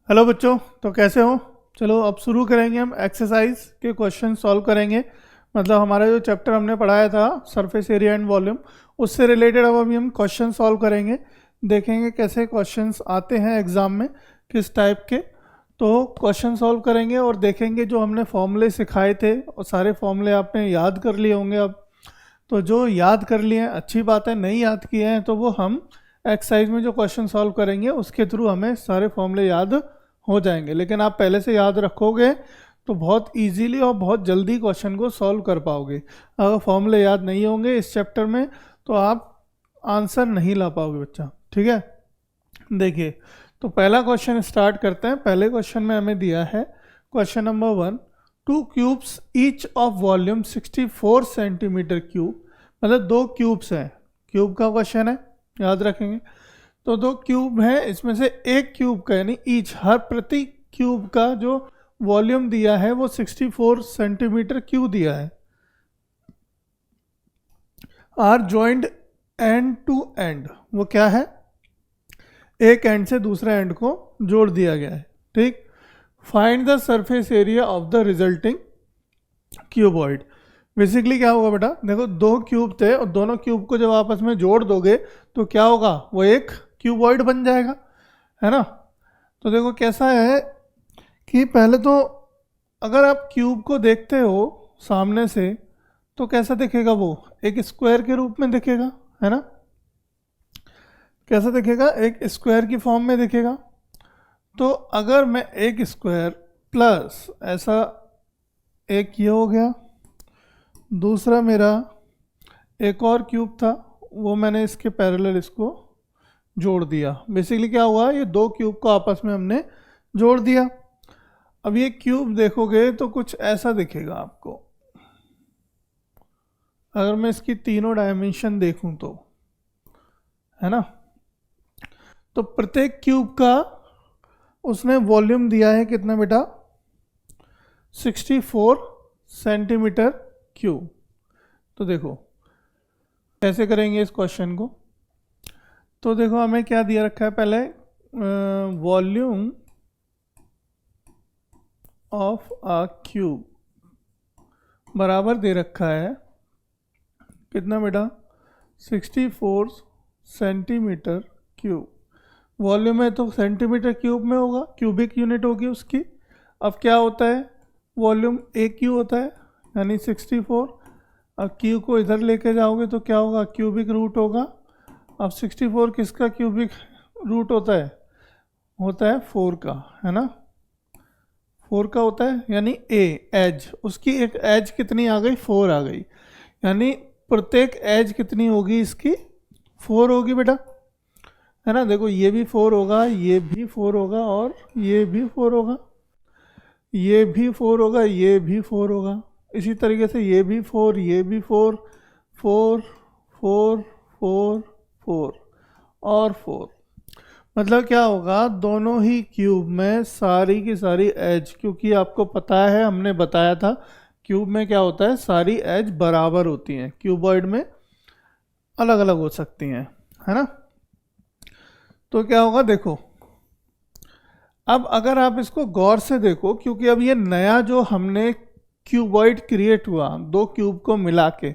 Hello बच्चों, तो कैसे हो। चलो अब शुरू करेंगे। हम एक्सरसाइज के क्वेश्चन सॉल्व करेंगे। मतलब हमारा जो चैप्टर हमने पढ़ाया था सरफेस एरिया एंड वॉल्यूम, उससे रिलेटेड अब अभी हम क्वेश्चन सॉल्व करेंगे। देखेंगे कैसे क्वेश्चंस आते हैं एग्ज़ाम में, किस टाइप के। तो क्वेश्चन सॉल्व करेंगे और देखेंगे जो हमने फॉर्मूले सिखाए थे और सारे फॉर्मूले आपने याद कर लिए होंगे अब। तो जो याद कर लिए हैं अच्छी बात है, नहीं याद किए हैं तो वो हम एक्सरसाइज में जो क्वेश्चन सॉल्व करेंगे उसके थ्रू हमें सारे फॉर्मूले याद हो जाएंगे। लेकिन आप पहले से याद रखोगे तो बहुत इजीली और बहुत जल्दी क्वेश्चन को सॉल्व कर पाओगे। अगर फॉर्मूले याद नहीं होंगे इस चैप्टर में तो आप आंसर नहीं ला पाओगे बच्चा। ठीक है, देखिए तो पहला क्वेश्चन स्टार्ट करते हैं। पहले क्वेश्चन में हमें दिया है question number 1, 2 cubes each of volume 64 centimetre cube. मतलब दो क्यूब्स हैं, क्यूब का क्वेश्चन है, याद रखेंगे। तो दो क्यूब हैं, इसमें से एक क्यूब का यानी ईच हर प्रति क्यूब का जो वॉल्यूम दिया है वो 64 सेंटीमीटर क्यूब दिया है। Are joined end to end, वो क्या है, एक एंड से दूसरे एंड को जोड़ दिया गया है। ठीक, find the surface area of the resulting cuboid. Basically क्या होगा बेटा, देखो दो क्यूब थे और दोनों क्यूब को जब आपस में जोड़ दोगे तो क्या होगा, वो एक क्यूबॉइड बन जाएगा, है ना। तो देखो कैसा है कि पहले तो अगर आप क्यूब को देखते हो सामने से तो कैसा दिखेगा, वो एक स्क्वायर के रूप में दिखेगा, है ना। कैसा दिखेगा, एक स्क्वायर की फॉर्म में दिखेगा। तो अगर मैं एक स्क्वायर प्लस ऐसा एक ये हो गया, दूसरा मेरा एक और क्यूब था वो मैंने इसके पैरेलल इसको जोड़ दिया। बेसिकली क्या हुआ, ये दो क्यूब को आपस में हमने जोड़ दिया। अब ये क्यूब देखोगे तो कुछ ऐसा दिखेगा आपको। अगर मैं इसकी तीनों डायमेंशन देखूं तो, है ना, तो प्रत्येक क्यूब का उसने वॉल्यूम दिया है कितना बेटा, 64 सेंटीमीटर क्यूब। तो देखो कैसे करेंगे इस क्वेश्चन को। तो देखो हमें क्या दिया रखा है, पहले वॉल्यूम ऑफ अ क्यूब बराबर दे रखा है कितना बेटा, 64 सेंटीमीटर क्यूब। वॉल्यूम है तो सेंटीमीटर क्यूब में होगा, क्यूबिक यूनिट होगी उसकी। अब क्या होता है, वॉल्यूम ए क्यू होता है यानी 64। अब क्यू को इधर लेके जाओगे तो क्या होगा, क्यूबिक रूट होगा। अब 64 किसका क्यूबिक रूट होता है, 4 का, है ना, 4 का होता है। यानी ए एज, उसकी एक एज कितनी आ गई, 4 आ गई। यानी प्रत्येक एज कितनी होगी इसकी, 4 होगी बेटा, है ना। देखो ये भी 4 होगा, ये भी 4 होगा और ये भी 4 होगा, ये भी 4 होगा, ये भी 4 होगा। इसी तरीके से ये भी 4, ये भी 4, 4 4 4 4 और 4। मतलब क्या होगा, दोनों ही क्यूब में सारी की सारी एज, क्योंकि आपको पता है हमने बताया था क्यूब में क्या होता है, सारी एज बराबर होती हैं, क्यूबॉइड में अलग अलग हो सकती हैं, है ना। तो क्या होगा देखो, अब अगर आप इसको गौर से देखो, क्योंकि अब ये नया जो हमने क्यूबॉइड क्रिएट हुआ दो क्यूब को मिला के,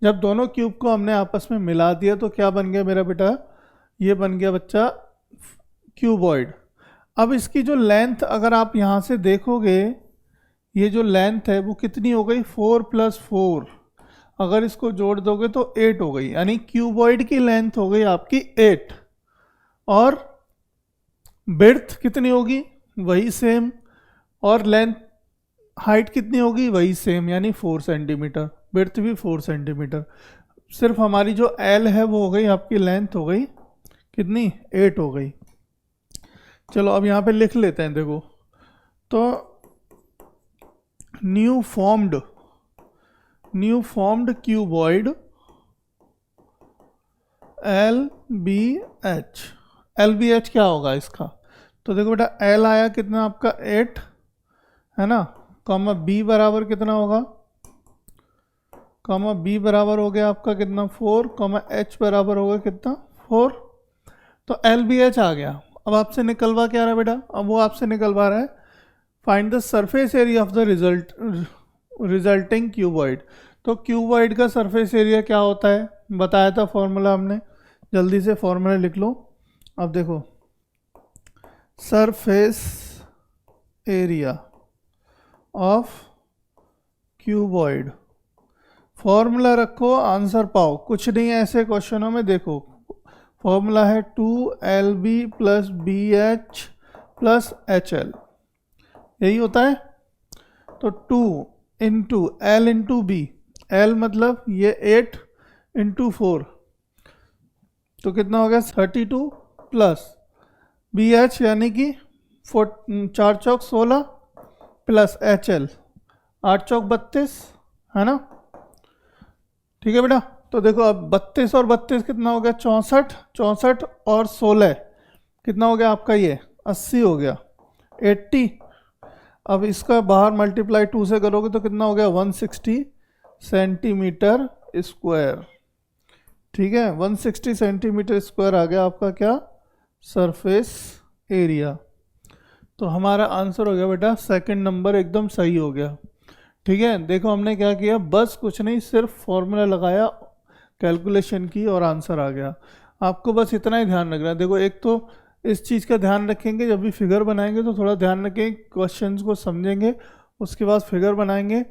जब दोनों क्यूब को हमने आपस में मिला दिया तो क्या बन गया मेरा बेटा, ये बन गया बच्चा क्यूबॉइड। अब इसकी जो लेंथ अगर आप यहाँ से देखोगे, ये जो लेंथ है वो कितनी हो गई, 4 + 4। अगर इसको जोड़ दोगे तो 8 हो गई, यानी क्यूबॉइड की लेंथ हो गई आपकी 8। और बिर्थ कितनी होगी, वही सेम, और लेंथ हाइट कितनी होगी, वही सेम, यानी 4 सेंटीमीटर। बिर्थ भी 4 सेंटीमीटर। सिर्फ हमारी जो एल है वो हो गई आपकी लेंथ हो गई कितनी, 8 हो गई। चलो अब यहाँ पे लिख लेते हैं। देखो तो new formed cuboid LBH। LBH क्या होगा इसका, तो देखो बेटा L आया कितना आपका 8, है ना, कॉमा B बराबर कितना होगा, कॉमा B बराबर हो गया आपका कितना 4, कॉमा H बराबर होगा कितना 4। तो LBH आ गया। अब आपसे निकलवा क्या रहा है बेटा, अब वो आपसे निकलवा रहा है find the surface area of the resulting cuboid. तो क्यूबॉइड का सरफेस एरिया क्या होता है, बताया था फॉर्मूला हमने, जल्दी से फॉर्मूला लिख लो। अब देखो surface area of cuboid, formula रखो आंसर पाओ, कुछ नहीं है ऐसे क्वेश्चनों में। देखो फॉर्मूला है 2LB plus BH plus HL, यही होता है। तो 2 into L into B, L मतलब ये 8 इंटू 4, तो कितना हो गया 32 प्लस BH यानी कि 4 चौक 16 प्लस HL 8 चौक 32, है ना। ठीक है बेटा, तो देखो अब 32 और 32 कितना हो गया 64, 64 और 16 कितना हो गया आपका ये 80 हो गया 80। अब इसका बाहर मल्टीप्लाई 2 से करोगे तो कितना हो गया 160 सेंटीमीटर स्क्वायर। ठीक है, 160 सेंटीमीटर स्क्वायर आ गया आपका क्या सरफेस एरिया। तो हमारा आंसर हो गया बेटा सेकंड नंबर, एकदम सही हो गया। ठीक है, देखो हमने क्या किया, बस कुछ नहीं, सिर्फ फॉर्मूला लगाया, कैलकुलेशन की और आंसर आ गया। आपको बस इतना ही ध्यान रखना है। देखो एक तो इस चीज़ का ध्यान रखेंगे, जब भी फिगर बनाएंगे तो थोड़ा ध्यान रखें, क्वेश्चंस को समझेंगे, उसके बाद फिगर बनाएंगे,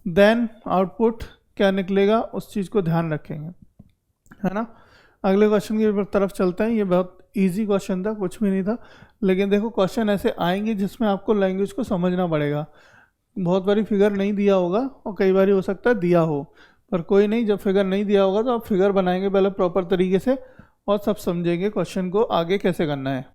देन आउटपुट क्या निकलेगा उस चीज़ को ध्यान रखेंगे, है ना। अगले क्वेश्चन की तरफ चलते हैं। ये बहुत इजी क्वेश्चन था, कुछ भी नहीं था, लेकिन देखो क्वेश्चन ऐसे आएंगे जिसमें आपको लैंग्वेज को समझना पड़ेगा। बहुत बारी फिगर नहीं दिया होगा और कई बार हो सकता है दिया हो, पर कोई नहीं, जब फिगर नहीं दिया होगा तो आप फिगर बनाएंगे पहले प्रॉपर तरीके से और सब समझेंगे क्वेश्चन को आगे कैसे करना है।